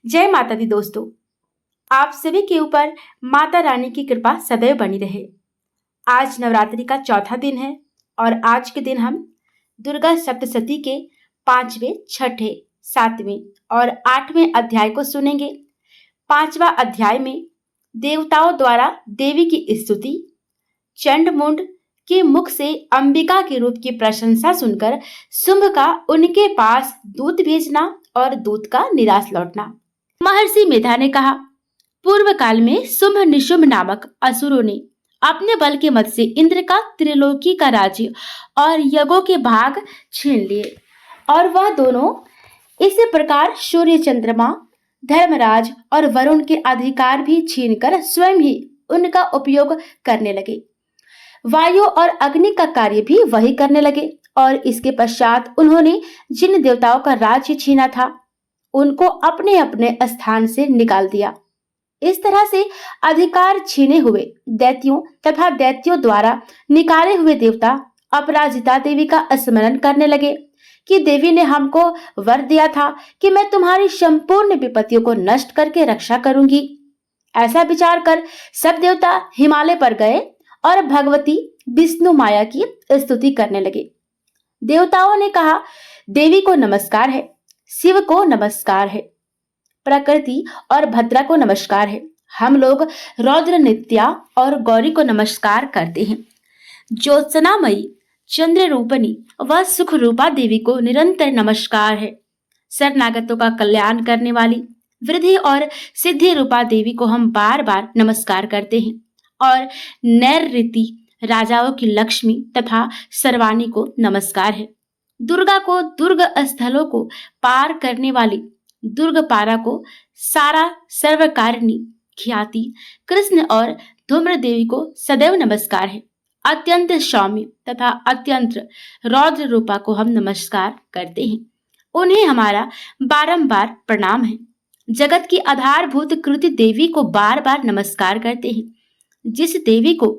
जय माता दी दोस्तों। आप सभी के ऊपर माता रानी की कृपा सदैव बनी रहे। आज नवरात्रि का चौथा दिन है और आज के दिन हम दुर्गा सप्तशती के 5वें, 6ठे, 7वें और 8वें अध्याय को सुनेंगे। 5वां अध्याय में देवताओं द्वारा देवी की स्तुति, चंड मुंड के मुख से अंबिका के रूप की प्रशंसा सुनकर शुंभ का उनके पास दूत भेजना और दूत का निराश लौटना। महर्षि मेधा ने कहा, पूर्व काल में शुंभ निशुंभ नामक असुरों ने अपने बल के मद से इंद्र का त्रिलोकी का राज्य और यज्ञों के भाग छीन लिए और वह दोनों इसी प्रकार सूर्य, चंद्रमा, धर्मराज और वरुण के अधिकार भी छीनकर स्वयं ही उनका उपयोग करने लगे। वायु और अग्नि का कार्य भी वही करने लगे और इसके पश्चात उन्होंने जिन देवताओं का राज्य छीना था उनको अपने अपने स्थान से निकाल दिया। इस तरह से अधिकार छीने हुए दैत्यों तथा दैत्यों द्वारा निकाले हुए देवता अपराजिता देवी का स्मरण करने लगे कि देवी ने हमको वर दिया था कि मैं तुम्हारी संपूर्ण विपत्तियों को नष्ट करके रक्षा करूंगी। ऐसा विचार कर सब देवता हिमालय पर गए और भगवती विष्णु माया की स्तुति करने लगे। देवताओं ने कहा, देवी को नमस्कार है, शिव को नमस्कार है, प्रकृति और भद्रा को नमस्कार है। हम लोग रौद्र नित्या और गौरी को नमस्कार करते हैं। ज्योत्सनामयी, चंद्र रूपनी व सुख रूपा देवी को निरंतर नमस्कार है। शरणागतों का कल्याण करने वाली वृद्धि और सिद्धि रूपा देवी को हम बार बार नमस्कार करते हैं और नैऋति राजाओं की लक्ष्मी तथा सर्वाणी को नमस्कार है। दुर्गा को दुर्ग स्थलों को पार करने वाली दुर्गपारा को सारा सर्वकारिणी ख्याति कृष्ण और धूम्र देवी को सदैव नमस्कार है। अत्यंत सौम्य तथा अत्यंत रौद्र रूपा को हम नमस्कार करते हैं। उन्हें हमारा बारंबार प्रणाम है। जगत की आधारभूत कृति देवी को बार बार नमस्कार करते हैं। जिस देवी को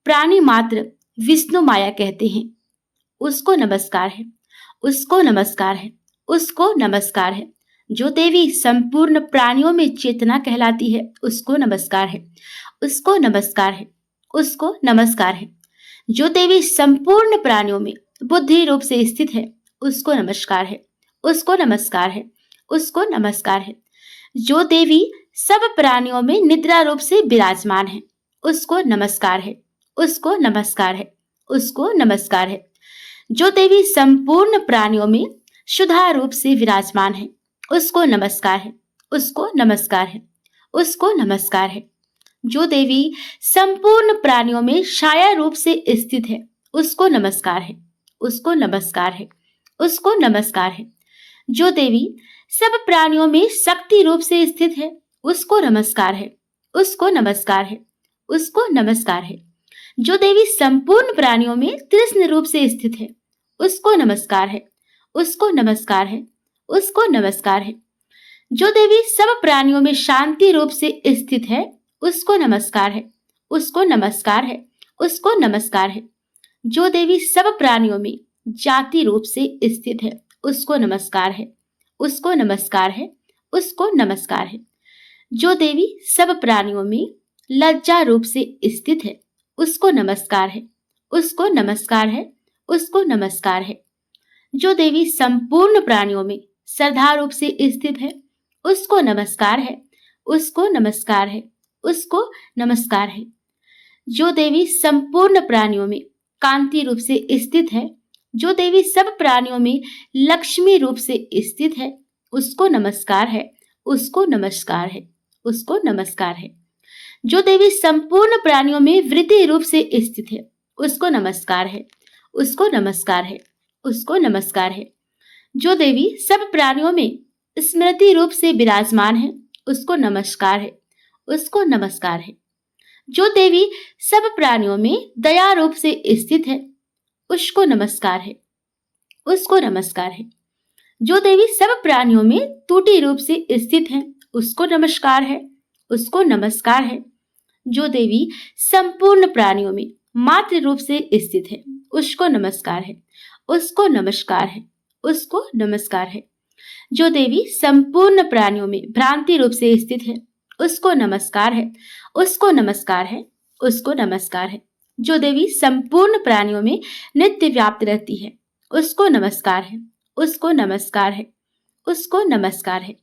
प्राणी मात्र विष्णु माया कहते हैं उसको नमस्कार है, उसको नमस्कार है, उसको नमस्कार है। जो देवी संपूर्ण प्राणियों में चेतना कहलाती है उसको नमस्कार है, उसको नमस्कार है, उसको नमस्कार है। जो देवी संपूर्ण प्राणियों में बुद्धि रूप से स्थित है उसको नमस्कार है, उसको नमस्कार है, उसको नमस्कार है। जो देवी सब प्राणियों में निद्रा रूप से विराजमान है उसको नमस्कार है, उसको नमस्कार है, उसको नमस्कार है। जो देवी संपूर्ण प्राणियों में शुद्धा रूप से विराजमान है उसको नमस्कार है, उसको नमस्कार है, उसको नमस्कार है। जो देवी संपूर्ण प्राणियों में छाया रूप से स्थित है उसको नमस्कार है, उसको नमस्कार है, उसको नमस्कार है। जो देवी सब प्राणियों में शक्ति रूप से स्थित है उसको नमस्कार है, उसको नमस्कार है, उसको नमस्कार है। जो देवी संपूर्ण प्राणियों में कृष्ण रूप से स्थित है उसको नमस्कार है, उसको नमस्कार है, उसको नमस्कार है। जो देवी सब प्राणियों में शांति रूप से स्थित है उसको नमस्कार है, उसको नमस्कार है, उसको नमस्कार है। जो देवी सब प्राणियों में जाति रूप से स्थित है उसको नमस्कार है, उसको नमस्कार है, उसको नमस्कार है। जो देवी सब प्राणियों में लज्जा रूप से स्थित है उसको नमस्कार है, उसको नमस्कार है, उसको नमस्कार है। जो देवी संपूर्ण प्राणियों में श्रद्धा रूप से स्थित है उसको नमस्कार है, उसको नमस्कार है, उसको नमस्कार है। जो देवी संपूर्ण प्राणियों में कांति रूप से स्थित है, जो देवी सब प्राणियों में लक्ष्मी रूप से स्थित है उसको नमस्कार है, उसको नमस्कार है, उसको नमस्कार है। जो देवी संपूर्ण प्राणियों में वृद्धि रूप से स्थित है उसको नमस्कार है, उसको नमस्कार है, उसको नमस्कार है। जो देवी सब प्राणियों में स्मृति रूप से विराजमान है उसको नमस्कार है, उसको नमस्कार है। जो देवी सब प्राणियों में दया रूप से स्थित है उसको नमस्कार है, उसको नमस्कार है। जो देवी सब प्राणियों में टूटी रूप से स्थित है उसको नमस्कार है, उसको नमस्कार है। जो देवी संपूर्ण प्राणियों में मातृ रूप से स्थित है उसको नमस्कार है, उसको नमस्कार है, उसको नमस्कार है। जो देवी संपूर्ण प्राणियों में भ्रांति रूप से स्थित है, उसको नमस्कार है, उसको नमस्कार है, उसको नमस्कार है। जो देवी संपूर्ण प्राणियों में नित्य व्याप्त रहती है, उसको नमस्कार है, उसको नमस्कार है, उसको नमस्कार है।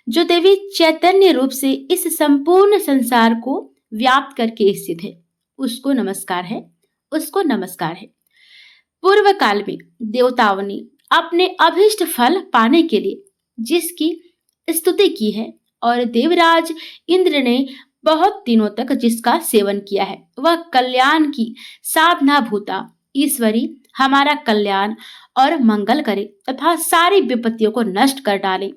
जो देवी चैतन्य रूप से इस संपूर्ण संसार को व्याप्त करके स्थित है, उसको नमस्कार है, उसको नमस्कार है। पूर्व काल में देवताओं ने अपने अभीष्ट फल पाने के लिए जिसकी स्तुति की है और देवराज इंद्र ने बहुत दिनों तक जिसका सेवन किया है, वह कल्याण की साधना भूता ईश्वरी हमारा कल्याण और मंगल करे तथा सारी विपत्तियों को नष्ट कर डाले।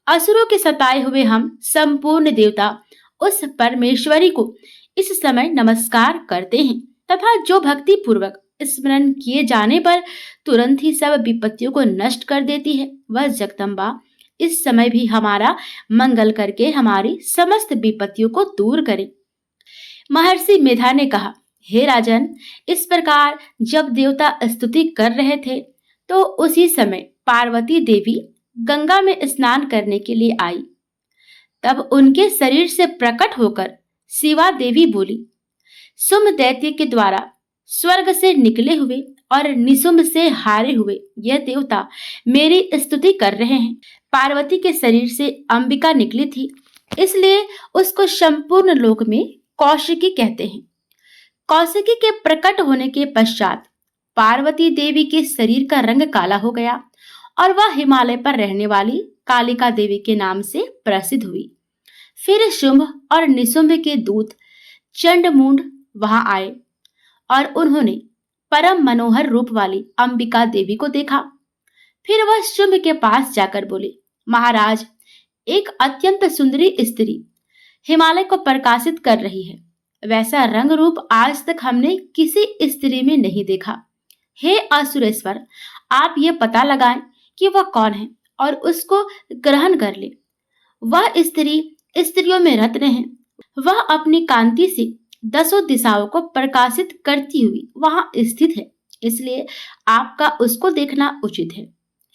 असुरों के सताए हुए हम संपूर्ण देवता उस परमेश्वरी को इस समय नमस्कार करते हैं तथा जो भक्ति पूर्वक स्मरण किए जाने पर तुरंत ही सब विपत्तियों को नष्ट कर देती है, वह जगदम्बा इस समय भी हमारा मंगल करके हमारी समस्त विपत्तियों को दूर करे। महर्षि मेधा ने कहा, हे राजन, इस प्रकार जब देवता स्तुति कर रहे थे तो उसी समय पार्वती देवी गंगा में स्नान करने के लिए आई। तब उनके शरीर से प्रकट होकर शिवा देवी बोली, सुम दैत्य के द्वारा स्वर्ग से निकले हुए और निशुंभ से हारे हुए यह देवता मेरी स्तुति कर रहे हैं। पार्वती के शरीर से अंबिका निकली थी, इसलिए उसको संपूर्ण लोक में कौशिकी कहते हैं। कौशिकी के प्रकट होने के पश्चात पार्वती देवी के शरीर का रंग काला हो गया और वह हिमालय पर रहने वाली कालिका देवी के नाम से प्रसिद्ध हुई। फिर शुंभ और निशुंभ के दूत चंडमुंड वहां आए और उन्होंने परम मनोहर रूप वाली अंबिका देवी को देखा। फिर वह शुंभ के पास जाकर बोले, महाराज, एक अत्यंत सुंदरी स्त्री हिमालय को प्रकाशित कर रही है। वैसा रंग रूप आज तक हमने किसी स्त्री में नहीं देखा। हे असुरेश्वर, आप ये पता लगाएं कि वह कौन है और उसको ग्रहण कर ले। वह स्त्री स्त्रियों में रत्न है। वह अपनी कांति से दसों दिशाओं को प्रकाशित करती हुई वहां स्थित है, इसलिए आपका उसको देखना उचित है।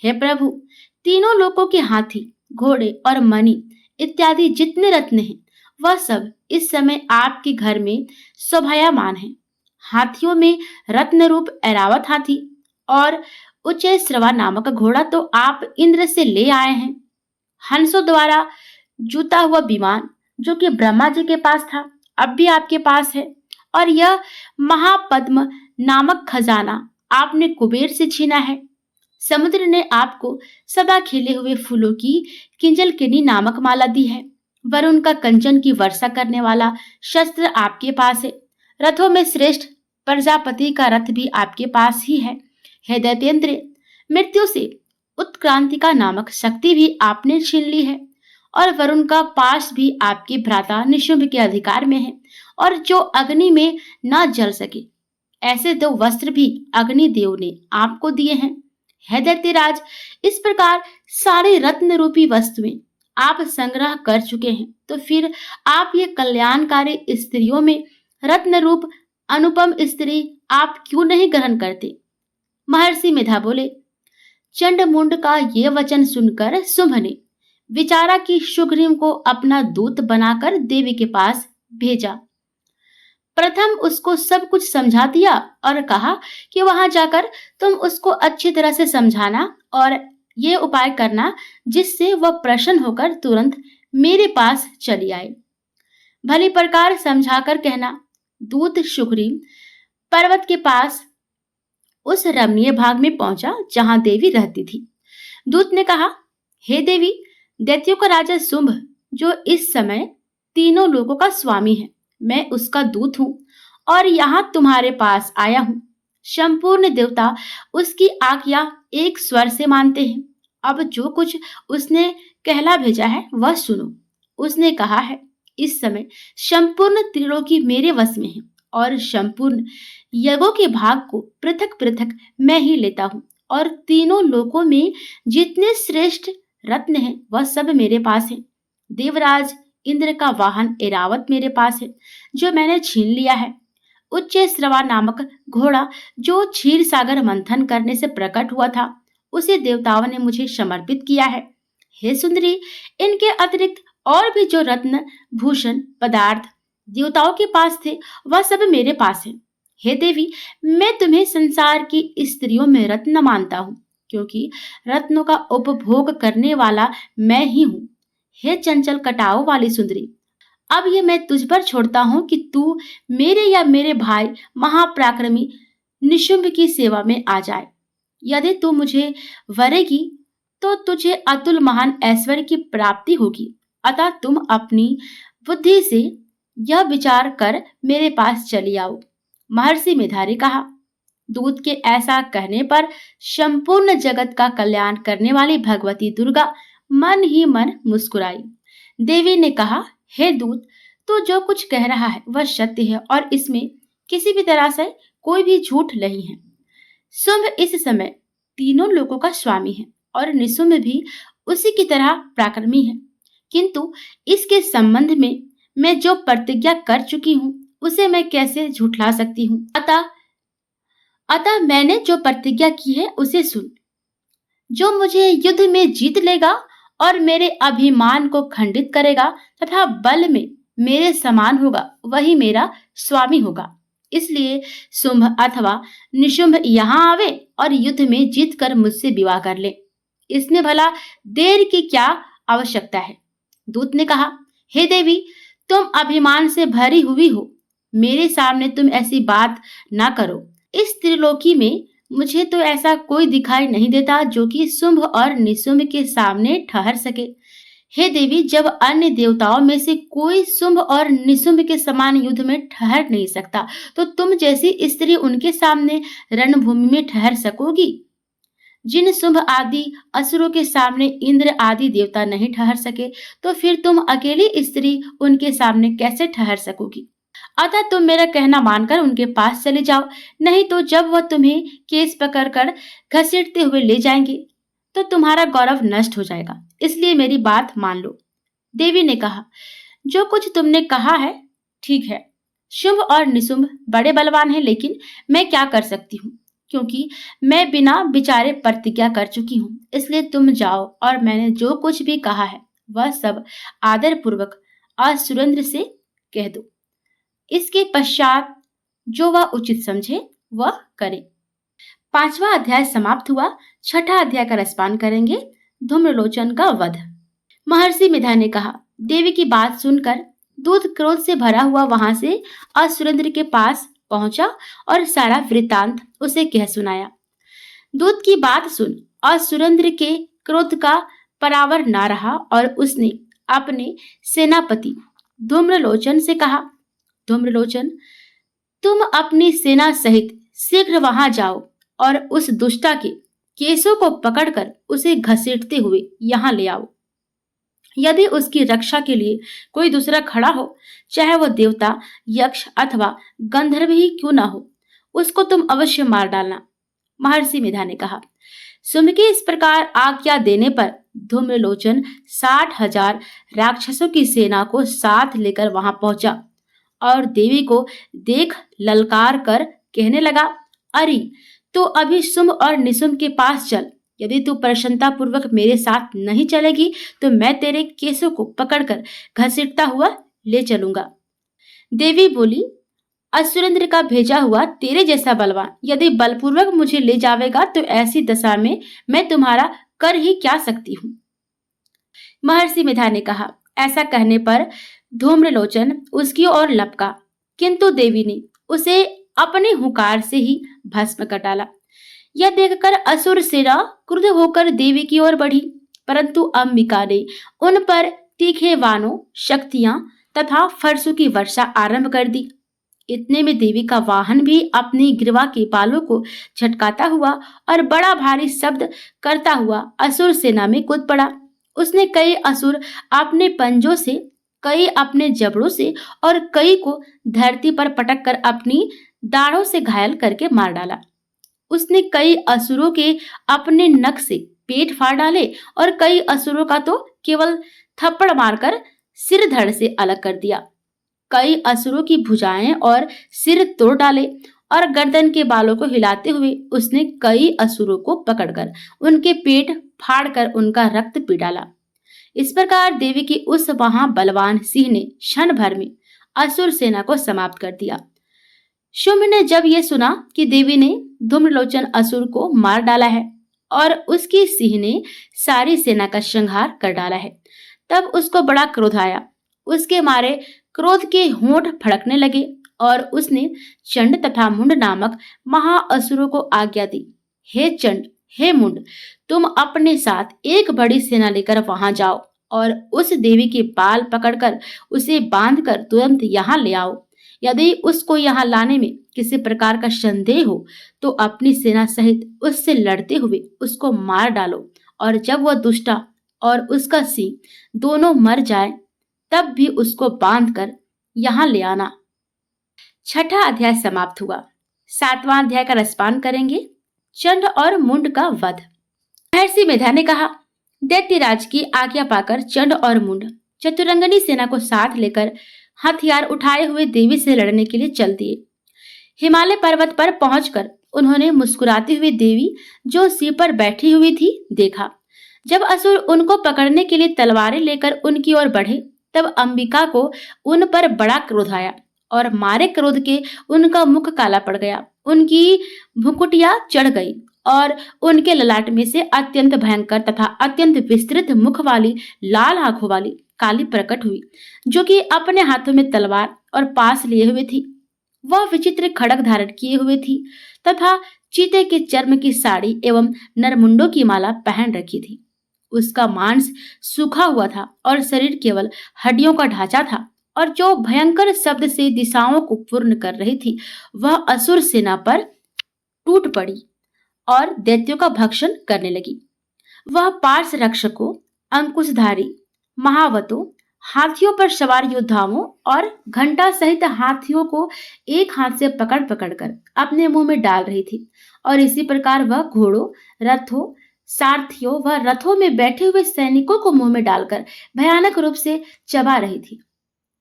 हे प्रभु, तीनों लोकों के हाथी, घोड़े और मणि इत्यादि जितने रत्न हैं, वह सब इस समय आपके घर में शोभायमान है। हाथियों में रत्न रूप ऐरावत हाथी और उच्चैश्रवा नामक घोड़ा तो आप इंद्र से ले आए हैं। हंसों द्वारा जूता हुआ विमान जो कि ब्रह्मा जी के पास था, अब भी आपके पास है। और यह महापद्म नामक खजाना आपने कुबेर से छीना है। समुद्र ने आपको सदा खिले हुए फूलों की किंजलकिनी नामक माला दी है। वरुण का कंचन की वर्षा करने वाला शस्त्र आपके पास है। रथों में श्रेष्ठ प्रजापति का रथ भी आपके पास ही है। हे दैत्येंद्र, मृत्यु से उत्क्रांतिका नामक शक्ति भी आपने छीन ली है और वरुण का पाश भी आपके भ्राता निशुंभ के अधिकार में है, और जो अग्नि में न जल सके ऐसे दो वस्त्र भी अग्निदेव ने आपको दिए हैं। हे दैत्यराज, इस प्रकार सारी रत्न रूपी वस्तुएं आप संग्रह कर चुके हैं, तो फिर आप ये कल्याणकारी स्त्रियों में रत्न रूप अनुपम स्त्री आप क्यों नहीं ग्रहण करते? महर्षि मेधा बोले, चंडमुंड का ये वचन सुनकर शुंभ ने विचारा कि सुग्रीव को अपना दूत बनाकर देवी के पास भेजा। प्रथम उसको सब कुछ समझा दिया और कहा कि वहां जाकर तुम उसको अच्छी तरह से समझाना और ये उपाय करना जिससे वह प्रसन्न होकर तुरंत मेरे पास चली आए। भली प्रकार समझाकर कहना। दूत सुग्रीव पर्वत के पास उस रमणीय भाग में पहुंचा जहां देवी रहती थी। दूत ने कहा, हे देवी, दैत्यों का राजा शुंभ जो इस समय तीनों लोगों का स्वामी है, मैं उसका दूत हूँ और यहाँ तुम्हारे पास आया हूँ। संपूर्ण देवता उसकी आज्ञा एक स्वर से मानते हैं। अब जो कुछ उसने कहला भेजा है वह सुनो। उसने कहा है, इस समय संपूर्ण त्रिलोकी मेरे वश में है और संपूर्ण यज्ञों के भाग को पृथक पृथक मैं ही लेता हूँ, और तीनों लोकों में जितने श्रेष्ठ रत्न हैं वह सब मेरे पास है। देवराज इंद्र का वाहन ऐरावत मेरे पास है जो मैंने छीन लिया है। उच्चैश्रवा नामक घोड़ा जो क्षीर सागर मंथन करने से प्रकट हुआ था, उसे देवताओं ने मुझे समर्पित किया है। हे सुंदरी, इनके अतिरिक्त और भी जो रत्न, भूषण, पदार्थ देवताओं के पास थे, वह सब मेरे पास है। हे देवी, मैं तुम्हें संसार की स्त्रियों में रत्न मानता हूँ, क्योंकि रत्नों का उपभोग करने वाला मैं ही हूँ। हे चंचल कटाओ वाली सुंदरी, अब ये मैं तुझ पर छोड़ता हूँ कि तू मेरे या मेरे भाई महापराक्रमी निशुंभ की सेवा में आ जाए। यदि तू मुझे वरेगी तो तुझे अतुल महान ऐश्वर्य की प्राप्ति होगी। अतः तुम अपनी बुद्धि से यह विचार कर मेरे पास चली आओ। महर्षि मेधारी ने कहा। दूत के ऐसा कहने पर संपूर्ण जगत का कल्याण करने वाली भगवती दुर्गा मन ही मन मुस्कुराई। देवी ने कहा, हे दूत, तू जो कुछ कह रहा है वह सत्य है और इसमें किसी भी तरह से कोई भी झूठ नहीं है। शुंभ इस समय तीनों लोगों का स्वामी है और निशुंभ भी उसी की तरह पराक्रमी है, किंतु इसके संबंध में मैं जो प्रतिज्ञा कर चुकी हूँ उसे मैं कैसे झूठला सकती हूँ। अतः मैंने जो प्रतिज्ञा की है उसे सुन। जो मुझे युद्ध में जीत लेगा और मेरे अभिमान को खंडित करेगा तथा बल में मेरे समान होगा, वही मेरा स्वामी होगा। इसलिए शुंभ अथवा निशुंभ यहाँ आवे और युद्ध में जीत कर मुझसे विवाह कर ले। इसमें भला देर की क्या आवश्यकता है। दूत ने कहा, हे देवी, तुम अभिमान से भरी हुई हो, मेरे सामने तुम ऐसी बात ना करो। इस त्रिलोकी में मुझे तो ऐसा कोई दिखाई नहीं देता जो कि शुंभ और निशुंभ के सामने ठहर सके। हे देवी, जब अन्य देवताओं में से कोई शुंभ और निशुंभ के समान युद्ध में ठहर नहीं सकता, तो तुम जैसी स्त्री उनके सामने रणभूमि में ठहर सकोगी। जिन शुंभ आदि असुरों के सामने इंद्र आदि देवता नहीं ठहर सके, तो फिर तुम अकेली स्त्री उनके सामने कैसे ठहर सकोगी। अतः तुम मेरा कहना मानकर उनके पास चले जाओ, नहीं तो जब वह तुम्हें केस पकड़कर घसीटते हुए ले जाएंगे तो तुम्हारा गौरव नष्ट हो जाएगा। इसलिए मेरी बात मान लो। देवी ने कहा, जो कुछ तुमने कहा है ठीक है। शुंभ और निशुंभ बड़े बलवान हैं, लेकिन मैं क्या कर सकती हूँ, क्योंकि मैं बिना विचारे प्रतिज्ञा कर चुकी हूँ। इसलिए तुम जाओ और मैंने जो कुछ भी कहा है वह सब आदर पूर्वक असुरेंद्र से कह दो। इसके पश्चात जो वह उचित समझे वह करे। 5वां अध्याय समाप्त हुआ। 6ठा अध्याय का रसपान करेंगे। धूम्रलोचन का वध। महर्षि मेधा ने कहा, देवी की बात सुनकर दूत क्रोध से भरा हुआ वहां से असुरेंद्र के पास पहुंचा और सारा वृतांत उसे कह सुनाया। दूत की बात सुन असुरेंद्र के क्रोध का परावर ना रहा और उसने अपने सेनापति धूम्रलोचन से कहा, धूम्रलोचन, तुम अपनी सेना सहित शीघ्र वहां जाओ और उस दुष्टा के केसों को पकड़कर उसे घसीटते हुए यहाँ ले आओ। यदि उसकी रक्षा के लिए कोई दूसरा खड़ा हो, चाहे वह देवता, यक्ष अथवा गंधर्व ही क्यों ना हो, उसको तुम अवश्य मार डालना। महर्षि मेधा ने कहा। शुंभ की इस प्रकार आज्ञा देने पर धूम्रलोचन 60,000 राक्षसों की सेना को साथ लेकर वहां पहुंचा और देवी को देख ललकार कर कहने लगा, अरे तो अभी शुंभ और निशुंभ के पास चल। यदि तू प्रसन्नता पूर्वक मेरे साथ नहीं चलेगी तो मैं तेरे केसों को पकड़कर घसीटता हुआ ले चलूंगा। देवी बोली, असुरेंद्र का भेजा हुआ तेरे जैसा बलवान यदि बलपूर्वक मुझे ले जावेगा तो ऐसी दशा में मैं तुम्हारा कर ही क्या सकती हूँ। महर्षि मेधा ने कहा। ऐसा कहने पर धूम्रलोचन उसकी ओर लपका, किंतु देवी ने उसे अपने हुंकार से ही भस्म कर डाला। यह देखकर असुर सेना क्रुद्ध होकर देवी की ओर बढ़ी, परंतु अंबिका ने उन पर तीखे वाणों, शक्तियां तथा फरसों की वर्षा आरंभ कर दी। इतने में देवी का वाहन भी अपनी ग्रीवा के बालों को झटकाता हुआ और बड़ा भारी शब्द करता हुआ असुर सेना में कूद पड़ा। उसने कई असुर अपने पंजों से, कई अपने जबड़ों से और कई को धरती पर पटक कर अपनी दाढ़ों से घायल करके मार डाला। उसने कई असुरों के अपने नख से पेट फाड़ डाले और कई असुरों का तो केवल थप्पड़ मारकर सिर धड़ से अलग कर दिया। कई असुरों की भुजाएं और सिर तोड़ डाले और गर्दन के बालों को हिलाते हुए उसने कई असुरों को पकड़कर उनके पेट फाड़कर उनका रक्त पी डाला। इस प्रकार देवी की उस वहां बलवान सिंह ने क्षण भर में असुर सेना को समाप्त कर दिया। शुंभ ने जब यह सुना कि देवी ने धूम्रलोचन असुर को मार डाला है और उसकी सिंह ने सारी सेना का संहार कर डाला है, तब उसको बड़ा क्रोध आया। उसके मारे क्रोध के होंठ फड़कने लगे और उसने चंड तथा मुंड नामक महाअसुरों को आज्ञा दी, हे चंड, हे मुंड, तुम अपने साथ एक बड़ी सेना लेकर वहां जाओ और उस देवी के बाल पकड़कर उसे बांधकर तुरंत यहाँ ले आओ। यदि उसको यहाँ लाने में किसी प्रकार का संदेह हो तो अपनी सेना सहित उससे लड़ते हुए उसको मार डालो, और जब वह दुष्टा और उसका सिंह दोनों मर जाए तब भी उसको बांधकर यहाँ ले आना। छठा अध्याय समाप्त हुआ। सातवां अध्याय का रसपान करेंगे। चंड और मुंड का वध। महर्षि मेधा ने कहा, दैत्यराज की आज्ञा पाकर चंड और मुंड चतुरंगनी सेना को साथ लेकर हथियार उठाए हुए देवी से लड़ने के लिए चल दिए। हिमालय पर्वत पर पहुंचकर उन्होंने मुस्कुराती हुई देवी जो सिंह पर बैठी हुई थी देखा। जब असुर उनको पकड़ने के लिए तलवारें लेकर उनकी ओर बढ़े तब अंबिका को उन पर बड़ा क्रोध आया और मारे क्रोध के उनका मुख काला पड़ गया। उनकी भुकुटिया चढ़ गई और उनके ललाट में से अत्यंत भयंकर तथा अत्यंत विस्तृत मुख वाली लाल आंखों वाली काली प्रकट हुई, जो कि अपने हाथों में तलवार और पास लिए हुए थी। वह विचित्र खड़ग धारण किए हुए थी तथा चीते के चर्म की साड़ी एवं नरमुंडों की माला पहन रखी थी। उसका मांस सूखा हुआ था और शरीर केवल हड्डियों का ढांचा था, और जो भयंकर शब्द से दिशाओं को पूर्ण कर रही थी वह असुर सेना पर टूट पड़ी और दैत्यों का भक्षण करने लगी। वह पार्श रक्षकों, अंकुशधारी महावतों, हाथियों पर सवार योद्धाओं और घंटा सहित हाथियों को एक हाथ से पकड़ पकड़कर अपने मुंह में डाल रही थी, और इसी प्रकार वह घोड़ों, रथों, सारथियों व रथों में बैठे हुए सैनिकों को मुंह में डालकर भयानक रूप से चबा रही थी।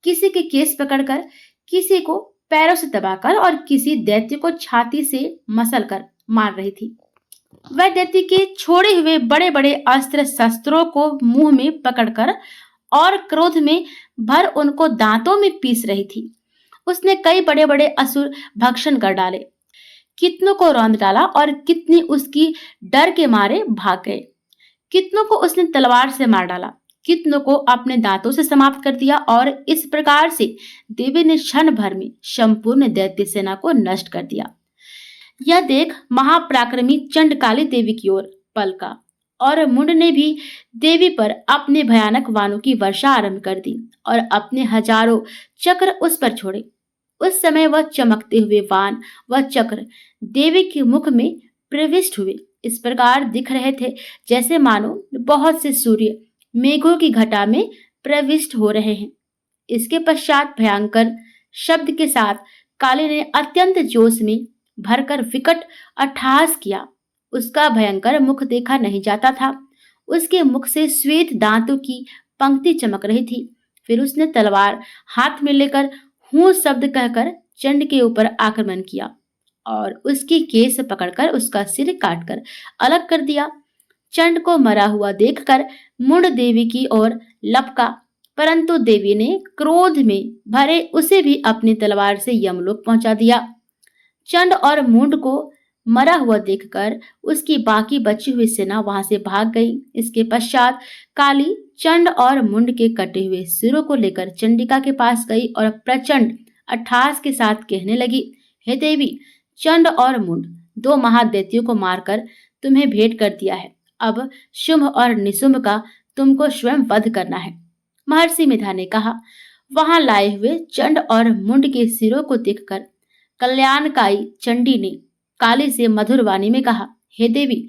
किसी के केस पकड़कर, किसी को पैरों से दबाकर और किसी दैत्य को छाती से मसलकर मार रही थी। वह दैत्य के छोड़े हुए बड़े बड़े अस्त्र शस्त्रों को मुंह में पकड़कर और क्रोध में भर उनको दांतों में पीस रही थी। उसने कई बड़े बड़े असुर भक्षण कर डाले, कितनों को रौंद डाला और कितनी उसकी डर के मारे भाग गए। कितनों को उसने तलवार से मार डाला, कितनों को अपने दांतों से समाप्त कर दिया, और इस प्रकार से देवी ने क्षण भर में संपूर्ण दैत्य सेना को नष्ट कर दिया। यह देख महापराक्रमी चंड काली देवी की ओर पलका और मुंड ने भी देवी पर अपने भयानक वाणों की वर्षा आरंभ कर दी और अपने हजारों चक्र उस पर छोड़े। उस समय वह चमकते हुए वाण व चक्र देवी के मुख में प्रविष्ट हुए इस प्रकार दिख रहे थे जैसे मानो बहुत से सूर्य मेघों की घटा में प्रविष्ट हो रहे हैं। इसके पश्चात भयंकर शब्द के साथ काली ने अत्यंत जोश में भरकर विकट अट्टहास किया। उसका भयंकर मुख देखा नहीं जाता था। उसके मुख से श्वेत दांतों की पंक्ति चमक रही थी। फिर उसने तलवार हाथ में लेकर हूं शब्द कहकर चंड के ऊपर आक्रमण किया और उसकी केस पकड़कर उसका सिर काटकर अलग कर दिया। चंड को मरा हुआ देखकर मुंड देवी की ओर लपका, परंतु देवी ने क्रोध में भरे उसे भी अपनी तलवार से यमलोक पहुंचा दिया। चंड और मुंड को मरा हुआ देखकर उसकी बाकी बची हुई सेना वहां से भाग गई। इसके पश्चात काली चंड और मुंड के कटे हुए सिरों को लेकर चंडिका के पास गई और प्रचंड अट्टहास के साथ कहने लगी, हे देवी, चंड और मुंड दो महादैत्यों को मारकर तुम्हें भेंट कर दिया है। अब शुंभ और निशुंभ का तुमको स्वयं वध करना है। महर्षि मेधा ने कहा, वहां लाए हुए चंड और मुंड के सिरों को देखकर कल्याणकाई चंडी ने काली से मधुर वाणी में कहा, हे देवी,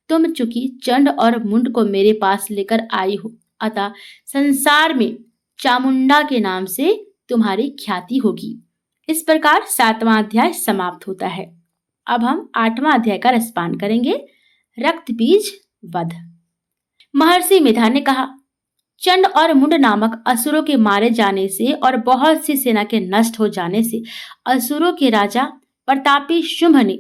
तुम चूंकि चंड और मुंड को मेरे पास लेकर आई हो, अतः संसार में चामुंडा के नाम से तुम्हारी ख्याति होगी। इस प्रकार 7वां अध्याय समाप्त होता है। अब हम 8वां अध्याय का रसपान करेंगे। रक्त बीज वध। महर्षि मेधा ने कहा, चंड और मुंड नामक असुरों के मारे जाने से और बहुत सी सेना के नष्ट हो जाने से असुरों के राजा प्रतापी शुंभ ने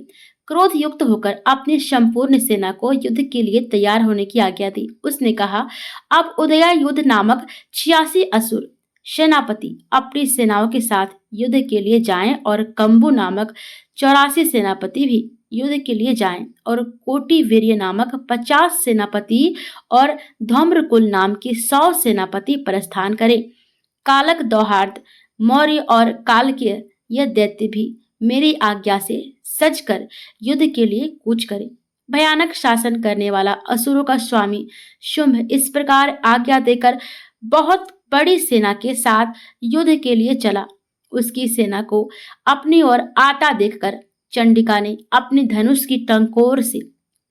क्रोध युक्त होकर अपनी संपूर्ण सेना को युद्ध के लिए तैयार होने की आज्ञा दी। उसने कहा, अब उदयायुध नामक 86 असुर सेनापति अपनी सेनाओं के साथ युद्ध के लिए जाएं और कंबु नामक 84 सेनापति भी युद्ध के लिए जाएं और कोटि वीर्य नामक 50 सेनापति और धौम्रकुल नाम के 100 सेनापति प्रस्थान करें। कालक दौहार्द मौर्य और कालकीय यह दैत्य भी मेरी आज्ञा से सजकर युद्ध के लिए कूच करे। भयानक शासन करने वाला असुरों का स्वामी शुंभ इस प्रकार आज्ञा देकर बहुत बड़ी सेना के साथ युद्ध के लिए चला। उसकी सेना को अपनी ओर आता देखकर चंडिका ने अपने धनुष की टंकोर से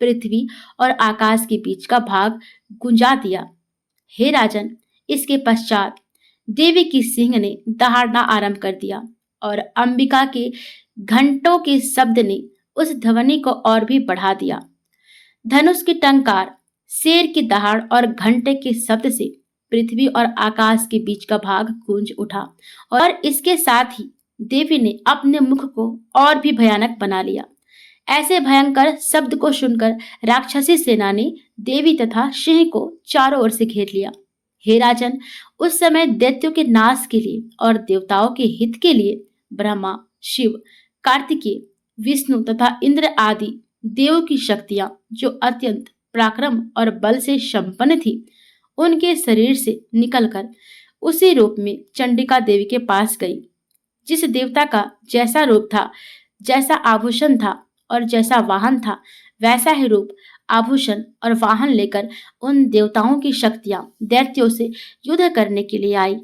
पृथ्वी और आकाश के बीच का भाग गुंजा दिया। हे राजन, इसके पश्चात देवी की सिंह ने दहाड़ना आरंभ कर दिया और अंबिका के घंटों के शब्द ने उस ध्वनि को और भी बढ़ा दिया। धनुष की टंकार, शेर की दहाड़ और घंटे के शब्द से पृथ्वी और आकाश के बीच का भाग गूंज उठा और इसके साथ ही देवी ने अपने मुख को और भी भयानक बना लिया। ऐसे भयंकर शब्द को सुनकर राक्षसी सेना ने देवी तथा सिंह को चारों ओर से घेर लिया। हे राजन, उस समय दैत्यों के नाश के लिए और देवताओं के हित के लिए ब्रह्मा, शिव, कार्तिकेय, विष्णु तथा इंद्र आदि देव की शक्तियां जो अत्यंत पराक्रम और बल से संपन्न थी, उनके शरीर से निकलकर उसी रूप में चंडिका देवी के पास गई। जिस देवता का जैसा रूप था, जैसा आभूषण था और जैसा वाहन था, वैसा ही रूप, आभूषण और वाहन लेकर उन देवताओं की शक्तियां दैत्यों से युद्ध करने के लिए आई।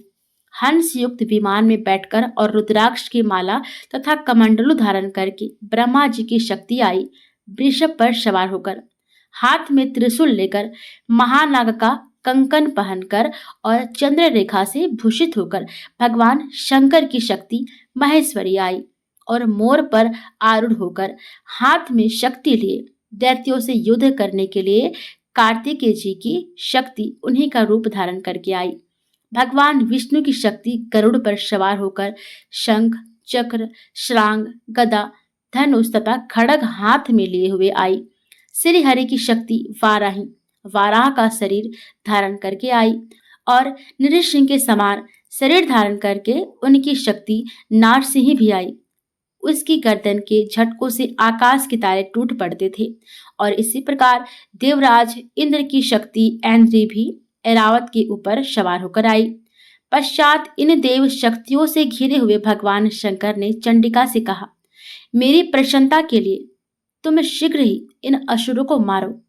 हंस युक्त विमान में बैठकर और रुद्राक्ष की माला तथा कमंडलू धारण करके ब्रह्मा जी की शक्ति आई। वृषभ पर सवार होकर, हाथ में त्रिशूल लेकर, महानाग का कंकन पहनकर और चंद्र रेखा से भूषित होकर भगवान शंकर की शक्ति महेश्वरी आई और मोर पर आरूढ़ होकर हाथ में शक्ति लिए दैत्यों से युद्ध करने के लिए कार्तिकेय जी की शक्ति उन्हीं का रूप धारण करके आई। भगवान विष्णु की शक्ति गरुड़ पर सवार होकर शंख, चक्र, श्रांग, गदा, धनुष तथा खड़ग हाथ में लिए हुए आई। श्री हरि की शक्ति वाराही, वाराह का शरीर धारण करके आई और नृसिंह के समान शरीर धारण करके उनकी शक्ति नारसिंह भी आई। उसकी गर्दन के झटकों से आकाश के तारे टूट पड़ते थे और इसी प्रकार देवराज इंद्र की शक्ति ऐन्द्री भी ऐरावत के ऊपर सवार होकर आई। पश्चात इन देव शक्तियों से घिरे हुए भगवान शंकर ने चंडिका से कहा, मेरी प्रसन्नता के लिए तुम शीघ्र ही इन असुरों को मारो।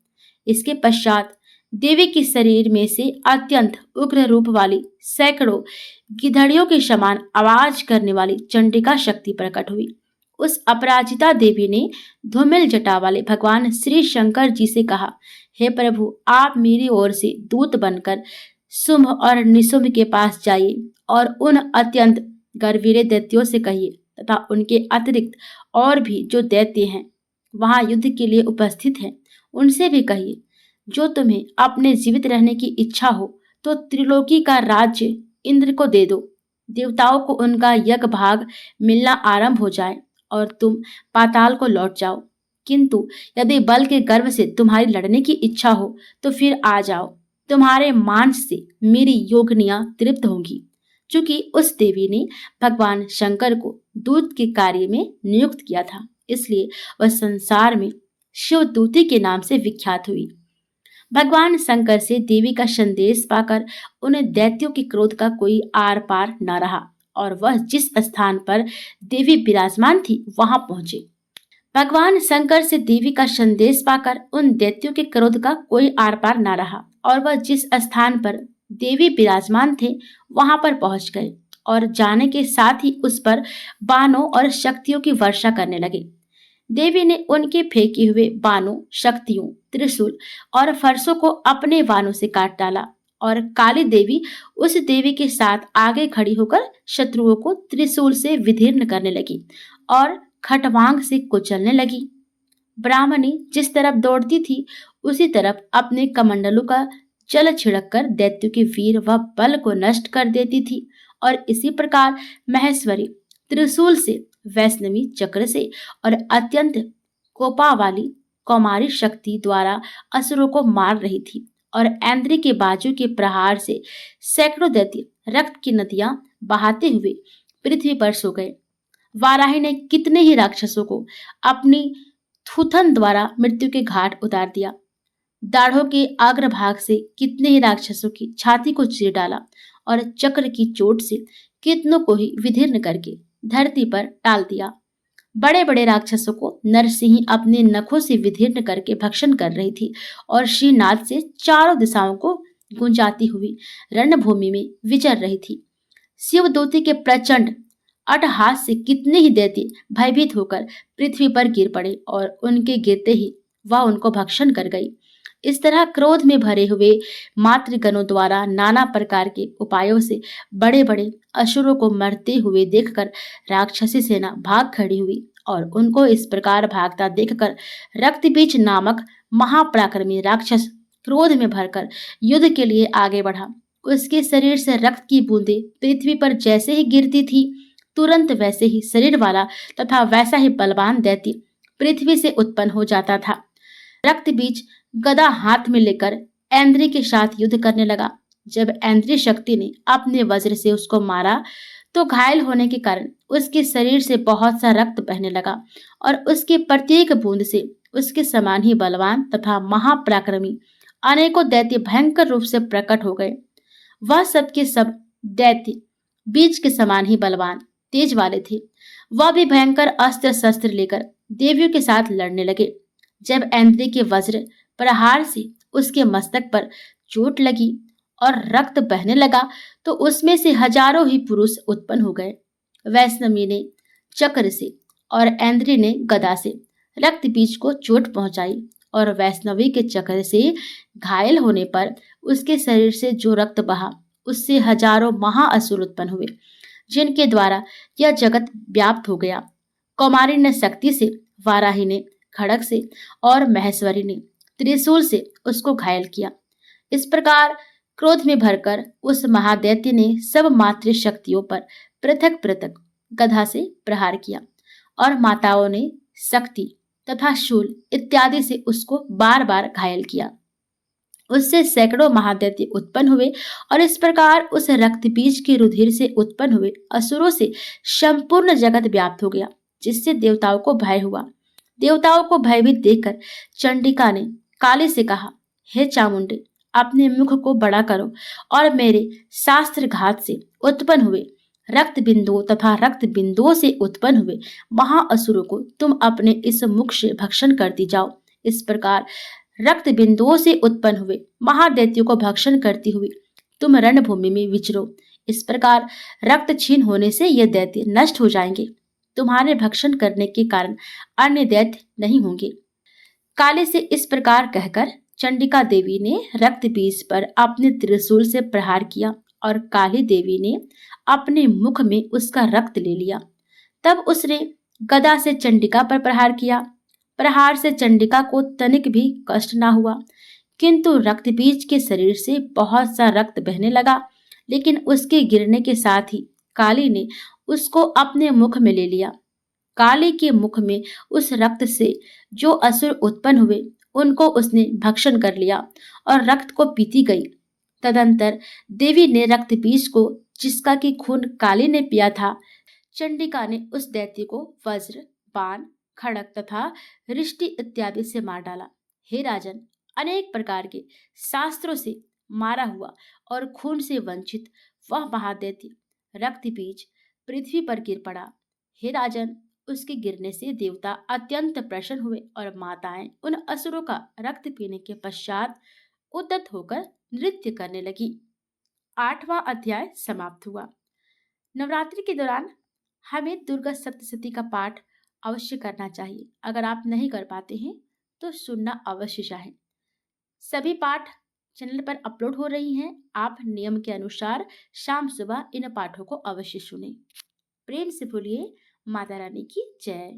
इसके पश्चात देवी के शरीर में से अत्यंत उग्र रूप वाली सैकड़ों गिधड़ियों के समान आवाज करने वाली चंडिका शक्ति प्रकट हुई। उस अपराजिता देवी ने धूमिल जटा वाले भगवान श्री शंकर जी से कहा, हे प्रभु, आप मेरी ओर से दूत बनकर शुंभ और निशुंभ के पास जाइए और उन अत्यंत गर्वीरे दैत्यों से कहिए तथा उनके अतिरिक्त और भी जो दैत्य हैं वहां युद्ध के लिए उपस्थित हैं, उनसे भी कहिए, जो तुम्हें अपने जीवित रहने की इच्छा हो तो त्रिलोकी का राज्य इंद्र को दे दो। देवताओं को उनका यज्ञ भाग मिलना आरंभ हो जाए और तुम पाताल को लौट जाओ। किंतु यदि बल के गर्व से तुम्हारी लड़ने की इच्छा हो तो फिर आ जाओ। तुम्हारे मांस से मेरी योगिनियां तृप्त होंगी। चूंकि उस देवी ने भगवान शंकर को दूत के कार्य में नियुक्त किया था, इसलिए वह संसार में शिवदूती के नाम से विख्यात हुई। भगवान शंकर से देवी का संदेश पाकर उन दैत्यों के क्रोध का कोई आर पार न रहा और वह जिस स्थान पर देवी विराजमान थी वहां पहुंचे। भगवान शंकर से देवी का संदेश पाकर उन दैत्यों के क्रोध का कोई आर पार न रहा और वह जिस स्थान पर देवी विराजमान थे वहां पर पहुंच गए और जाने के साथ ही उस पर बाणों और शक्तियों की वर्षा करने लगे। देवी ने उनके फेंके हुए बाणों, शक्तियों, त्रिशूल और फरसों को अपने बाणों से काट डाला और काली देवी उस देवी के साथ आगे खड़ी होकर शत्रुओं को त्रिशूल से विदीर्ण करने लगी और खटवांग से कुचलने लगी। ब्राह्मणी जिस तरफ दौड़ती थी उसी तरफ अपने कमंडलों का जल छिड़क कर दैत्यों के वीर व बल को नष्ट कर देती थी और इसी प्रकार महेश्वरी त्रिशूल से, वैष्णवी चक्र से और अत्यंत कोपा वाली कौमारी शक्ति द्वारा असुरों को मार रही थी और ऐन्द्री के बाजू के प्रहार से सैकड़ों दैत्य रक्त की नदियां बहाते हुए पृथ्वी पर सो गए। वाराही ने कितने ही राक्षसों को अपनी थूथन द्वारा मृत्यु के घाट उतार दिया। दाढ़ों के अग्रभाग से कितने ही राक्षसों की छाती को चीर डाला और चक्र की चोट से कितनों को ही विदीर्ण करके धरती पर डाल दिया। बड़े बड़े राक्षसों को नरसिंह अपने नखों से विदीर्ण करके भक्षण कर रही थी और श्रीनाथ से चारों दिशाओं को गुंजाती हुई रणभूमि में विचर रही थी। शिवदूती के प्रचंड अट्टहास से कितने ही दैत्य भयभीत होकर पृथ्वी पर गिर पड़े और उनके गिरते ही वह उनको भक्षण कर गई। इस तरह क्रोध में भरे हुए मातृगणों द्वारा नाना प्रकार के उपायों से बड़े बड़े असुरों को मरते हुए देखकर राक्षसी सेना भाग खड़ी हुई और उनको इस प्रकार भागता देखकर रक्तबीज नामक महापराक्रमी राक्षस क्रोध में भरकर युद्ध के लिए आगे बढ़ा। उसके शरीर से रक्त की बूंदें पृथ्वी पर जैसे ही गिरती थी, तुरंत वैसे ही शरीर वाला तथा वैसा ही बलवान दैत्य पृथ्वी से उत्पन्न हो जाता था। रक्तबीज गदा हाथ में लेकर ऐन्द्री के साथ युद्ध करने लगा। जब ऐन्द्री शक्ति ने अपने वज्र से उसको मारा तो घायल होने के कारण उसके शरीर से बहुत सा रक्त बहने लगा और उसके प्रत्येक बूंद से उसके समान ही बलवान तथा महापराक्रमी अनेकों दैत्य भयंकर रूप से प्रकट हो गए। वह सबके सब दैत्य बीज के समान ही बलवान तेज वाले थे। वह भी भयंकर अस्त्र शस्त्र लेकर देवियों के साथ लड़ने लगे। जब ऐन्द्री के वज्र प्रहार से उसके मस्तक पर चोट लगी और रक्त बहने लगा तो उसमें से हजारों ही पुरुष उत्पन्न हो गए। वैष्णवी ने चक्र से और ऐन्द्री ने गदा से रक्त बीज को चोट पहुंचाई और वैष्णवी के चक्र से घायल होने पर उसके शरीर से जो रक्त बहा उससे हजारों महाअसुर उत्पन्न हुए, जिनके द्वारा यह जगत व्याप्त हो गया। कौमारी ने शक्ति से, वाराही ने खड़ग से और महेश्वरी ने त्रिशूल से उसको घायल किया। इस प्रकार क्रोध में भरकर उस महादैत्य ने सब मातृ शक्तियों पर पृथक पृथक गधा से प्रहार किया और माताओं ने शक्ति तथा शूल इत्यादि से उसको बार बार घायल किया। उससे सैकड़ों महादैत्य उत्पन्न हुए और इस प्रकार उस रक्तबीज के रुधिर से उत्पन्न हुए असुरों से संपूर्ण जगत व्याप्त हो गया, जिससे देवताओं को भय हुआ। देवताओं को भयभीत देखकर चंडिका ने काली से कहा, हे चामुंडे, अपने मुख को बड़ा करो और मेरे शास्त्र घात से उत्पन्न हुए रक्त बिंदुओं तथा रक्त बिंदुओं से उत्पन्न हुए महाअसुरों को तुम अपने इस मुख से भक्षण करती जाओ। इस प्रकार रक्त बिंदुओं से उत्पन्न हुए महादैत्यों को भक्षण करती हुई तुम रणभूमि में विचरो। इस प्रकार रक्त छीन होने से ये दैत्य नष्ट हो जाएंगे। तुम्हारे भक्षण करने के कारण अन्य दैत्य नहीं होंगे। काली से इस प्रकार कहकर चंडिका देवी ने रक्त बीज पर अपने त्रिशूल से प्रहार किया और काली देवी ने अपने मुख में उसका रक्त ले लिया। तब उसने गदा से चंडिका पर प्रहार किया। प्रहार से चंडिका को तनिक भी कष्ट ना हुआ, किंतु रक्तबीज के शरीर से बहुत सा रक्त बहने लगा। लेकिन उसके गिरने के साथ ही काली ने उसको अपने मुख में ले लिया। काली के मुख में उस रक्त से जो असुर उत्पन्न हुए उनको उसने भक्षण कर लिया और रक्त को पीती गई। तदंतर देवी ने रक्त बीज को, जिसका की खून काली ने पिया था, चंडिका ने उस दैत्य को वज्र, बाण, खड़ग तथा रिष्टि इत्यादि से मार डाला। हे राजन, अनेक प्रकार के शास्त्रों से मारा हुआ और खून से वंचित वह महादैत्य रक्त बीज पृथ्वी पर गिर पड़ा। हे राजन, उसके गिरने से देवता अत्यंत प्रसन्न हुए और माताएं उन असुरों का रक्त पीने के पश्चात उद्यत होकर नृत्य करने लगी। 8वां अध्याय समाप्त हुआ। नवरात्रि के दौरान हमें दुर्गा सप्तशती का पाठ अवश्य करना चाहिए। अगर आप नहीं कर पाते हैं तो सुनना अवश्य चाहें। सभी पाठ चैनल पर अपलोड हो रही हैं। आप नियम के अनुसार शाम सुबह इन पाठों को अवश्य सुनें। प्रेम से बोलिए माता रानी की जय।